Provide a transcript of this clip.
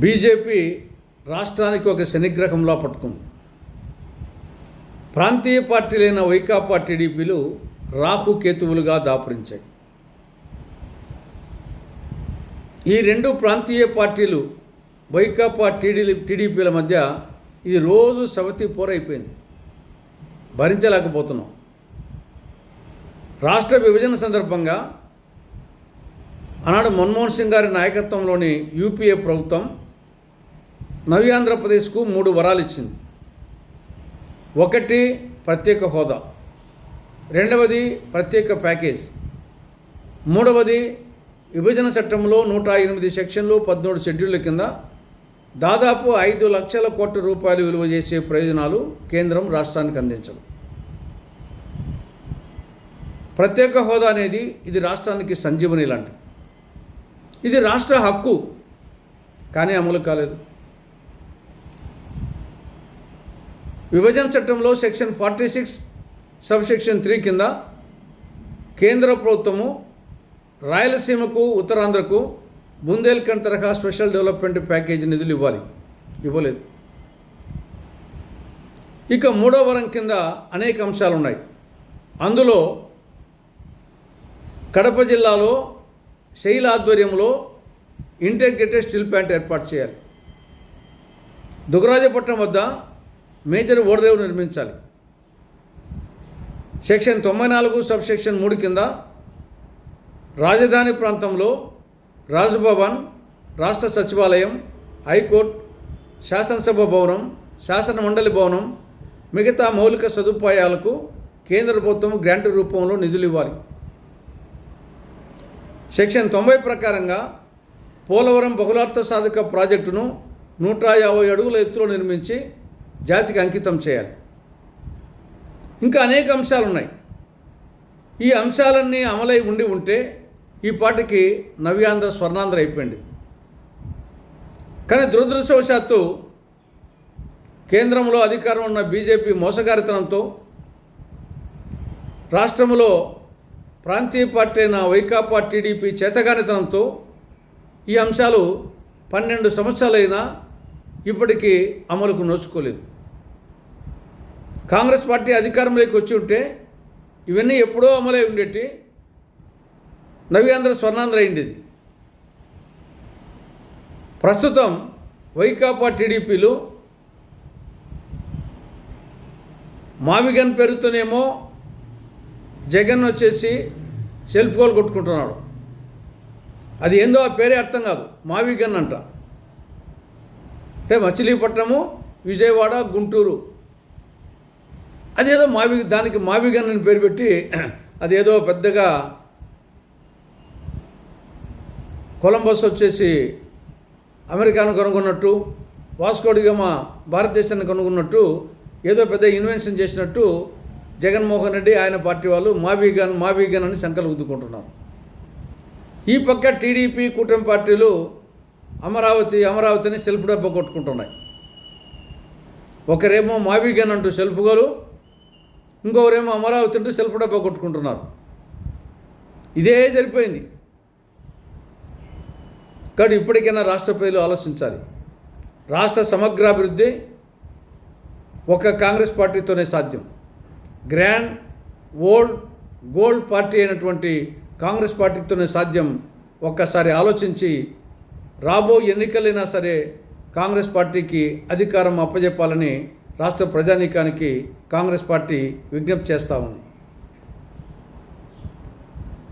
BJP రాష్ట్రానికి ఒక శనిగ్రహంలో పట్టుకుంది. ప్రాంతీయ పార్టీలైన వైకాపా, టీడీపీలు రాహుకేతువులుగా దాపురించాయి. ఈ రెండు ప్రాంతీయ పార్టీలు వైకాపా, టీడీపీల మధ్య ఇది రోజు సవతి పోరైపోయింది. భరించలేకపోతున్నాం. రాష్ట్ర విభజన సందర్భంగా ఆనాడు మన్మోహన్ సింగ్ గారి నాయకత్వంలోని యూపీఏ ప్రభుత్వం నవ్యాంధ్రప్రదేశ్కు 3 వరాలు ఇచ్చింది. ఒకటి ప్రత్యేక హోదా, రెండవది ప్రత్యేక ప్యాకేజ్, మూడవది విభజన చట్టంలో 108 సెక్షన్లు 13 షెడ్యూళ్ల కింద దాదాపు 5 లక్షల కోట్ల రూపాయలు విలువ చేసే ప్రయోజనాలు కేంద్రం రాష్ట్రానికి అందించదు. ప్రత్యేక హోదా అనేది ఇది రాష్ట్రానికి సంజీవని లాంటిది. ఇది రాష్ట్ర హక్కు, కానీ అమలు కాలేదు. విభజన చట్టంలో సెక్షన్ 46 సబ్సెక్షన్ 3 కింద కేంద్ర ప్రభుత్వము రాయలసీమకు, ఉత్తరాంధ్రకు బుందేల్ఖండ్ తరహా స్పెషల్ డెవలప్మెంట్ ప్యాకేజీ నిధులు ఇవ్వలేదు. ఇక 3వ వరం కింద అనేక అంశాలు ఉన్నాయి. అందులో కడప జిల్లాలో శైల ఆధ్వర్యంలో ఇంటిగ్రేటెడ్ స్టీల్ ప్లాంట్ ఏర్పాటు చేయాలి. దుగరాజపట్నం వద్ద మేజర్ ఓడరేవు నిర్మించాలి. సెక్షన్ 94 సబ్సెక్షన్ 3 కింద రాజధాని ప్రాంతంలో రాజ్భవన్, రాష్ట్ర సచివాలయం, హైకోర్టు, శాసనసభ భవనం, శాసన మండలి భవనం, మిగతా మౌలిక సదుపాయాలకు కేంద్ర ప్రభుత్వం గ్రాంట్ రూపంలో నిధులు ఇవ్వాలి. సెక్షన్ 90 ప్రకారంగా పోలవరం బహుళార్థ సాధక ప్రాజెక్టును 150 అడుగుల ఎత్తులో నిర్మించి జాతికి అంకితం చేయాలి. ఇంకా అనేక అంశాలు ఉన్నాయి. ఈ అంశాలన్నీ అమలై ఉంటే ఈ పాటికి నవ్యాంధ్ర స్వర్ణాంధ్ర అయిపోయింది. కానీ దురదృష్టవశాత్తు కేంద్రంలో అధికారం ఉన్న బీజేపీ మోసగారితనంతో, రాష్ట్రంలో ప్రాంతీయ పార్టీ అయిన వైకాపా, టీడీపీ చేతగానితనంతో ఈ అంశాలు 12 సంవత్సరాలైనా ఇప్పటికీ అమలుకు నోచుకోలేదు. కాంగ్రెస్ పార్టీ అధికారంలోకి వచ్చి ఉంటే ఇవన్నీ ఎప్పుడో అమలై ఉండేటి, నవ్యాంధ్ర స్వర్ణాంధ్ర అయిండేది. ప్రస్తుతం వైకాపా, టీడీపీలు మావిగన్ పేరుతోనేమో జగన్ వచ్చేసి సెల్ఫ్ గోల్ కొట్టుకుంటున్నాడు. అది ఏందో ఆ పేరే అర్థం కాదు. మావిగన్ అంట. మచిలీపట్నము, విజయవాడ, గుంటూరు, అదేదో దానికి మావిగన్ అని పేరు పెట్టి అదేదో పెద్దగా కొలంబస్ వచ్చేసి అమెరికాను కనుగొన్నట్టు, వాస్కోడిగామా భారతదేశాన్ని కనుగొన్నట్టు ఏదో పెద్ద ఇన్వెన్షన్ చేసినట్టు జగన్మోహన్ రెడ్డి, ఆయన పార్టీ వాళ్ళు మావిగన్ అని సంకలు గుద్దుకుంటున్నారు. ఈ పక్క టీడీపీ, కూటమి పార్టీలు అమరావతిని సెల్ఫ్ డబ్బా కొట్టుకుంటున్నాయి. ఒకరేమో మావిగన్ అంటూ సెల్ఫ్ గోలు, ఇంకొకరేమో అమరావతి అంటూ సెల్ఫ్ డబ్బా కొట్టుకుంటున్నారు. ఇదే జరిపోయింది. కాబట్టి ఇప్పటికైనా రాష్ట్ర ప్రజలు ఆలోచించాలి. రాష్ట్ర సమగ్రాభివృద్ధి ఒక కాంగ్రెస్ పార్టీతోనే సాధ్యం. గ్రాండ్ గోల్డ్ పార్టీ అయినటువంటి కాంగ్రెస్ పార్టీతోనే సాధ్యం. ఒక్కసారి ఆలోచించి రాబో ఎన్నికలైనా సరే కాంగ్రెస్ పార్టీకి అధికారం అప్పజెప్పాలని రాష్ట్ర ప్రజానీకానికి కాంగ్రెస్ పార్టీ విజ్ఞప్తి చేస్తూ ఉంది.